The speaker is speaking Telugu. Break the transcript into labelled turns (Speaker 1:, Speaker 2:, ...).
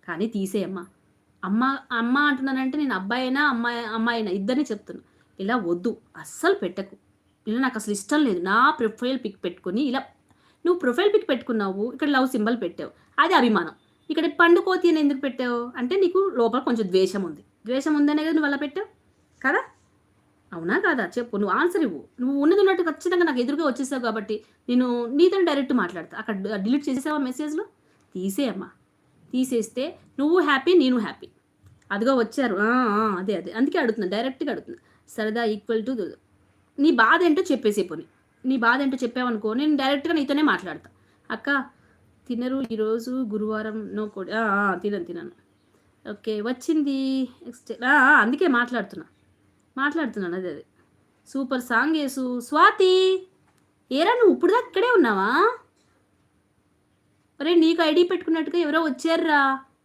Speaker 1: కానీ తీసేయమ్మా. అమ్మ అమ్మ అంటున్నానంటే నేను అబ్బాయినా అమ్మాయినా ఇద్దరిని చెప్తున్నా. ఇలా వద్దు, అస్సలు పెట్టకు. ఇలా నాకు అసలు ఇష్టం లేదు. నా ప్రొఫైల్ పిక్ పెట్టుకొని ఇలా నువ్వు ప్రొఫైల్ పిక్ పెట్టుకున్నావు, ఇక్కడ లవ్ సింబల్ పెట్టావు, అది అభిమానం. ఇక్కడ పండు కోతి అని ఎందుకు పెట్టావు అంటే నీకు లోపల కొంచెం ద్వేషం ఉంది. ద్వేషం ఉందనే కదా నువ్వు అలా పెట్టావు కదా? అవునా కాదా చెప్పు, నువ్వు ఆన్సర్ ఇవ్వు. నువ్వు ఉన్నది ఉన్నట్టు ఖచ్చితంగా నాకు ఎదురుగా వచ్చేసావు కాబట్టి నేను నీతో డైరెక్ట్ మాట్లాడతా. అక్కడ డిలీట్ చేసేసావా మెసేజ్లో? తీసేయమ్మా. తీసేస్తే నువ్వు హ్యాపీ, నేను హ్యాపీ. అదిగో వచ్చారు. అదే అదే అందుకే అడుగుతున్నా, డైరెక్ట్గా అడుగుతున్నా. సరదా ఈక్వల్ టు నీ బాధ ఏంటో చెప్పేసే పోనీ. నీ బాధ ఏంటో చెప్పావనుకో, నేను డైరెక్ట్గా నీతోనే మాట్లాడతా. అక్క తినరు ఈరోజు గురువారం, నో కోడి. తినను. ఓకే వచ్చింది. అందుకే మాట్లాడుతున్నాను అదే సూపర్ సాంగ్ వేసు. స్వాతి ఏరా నువ్వు ఇప్పుడు దాకా ఇక్కడే ఉన్నావా? అరే నీకు ఐడి పెట్టుకున్నట్టుగా ఎవరో వచ్చారురా.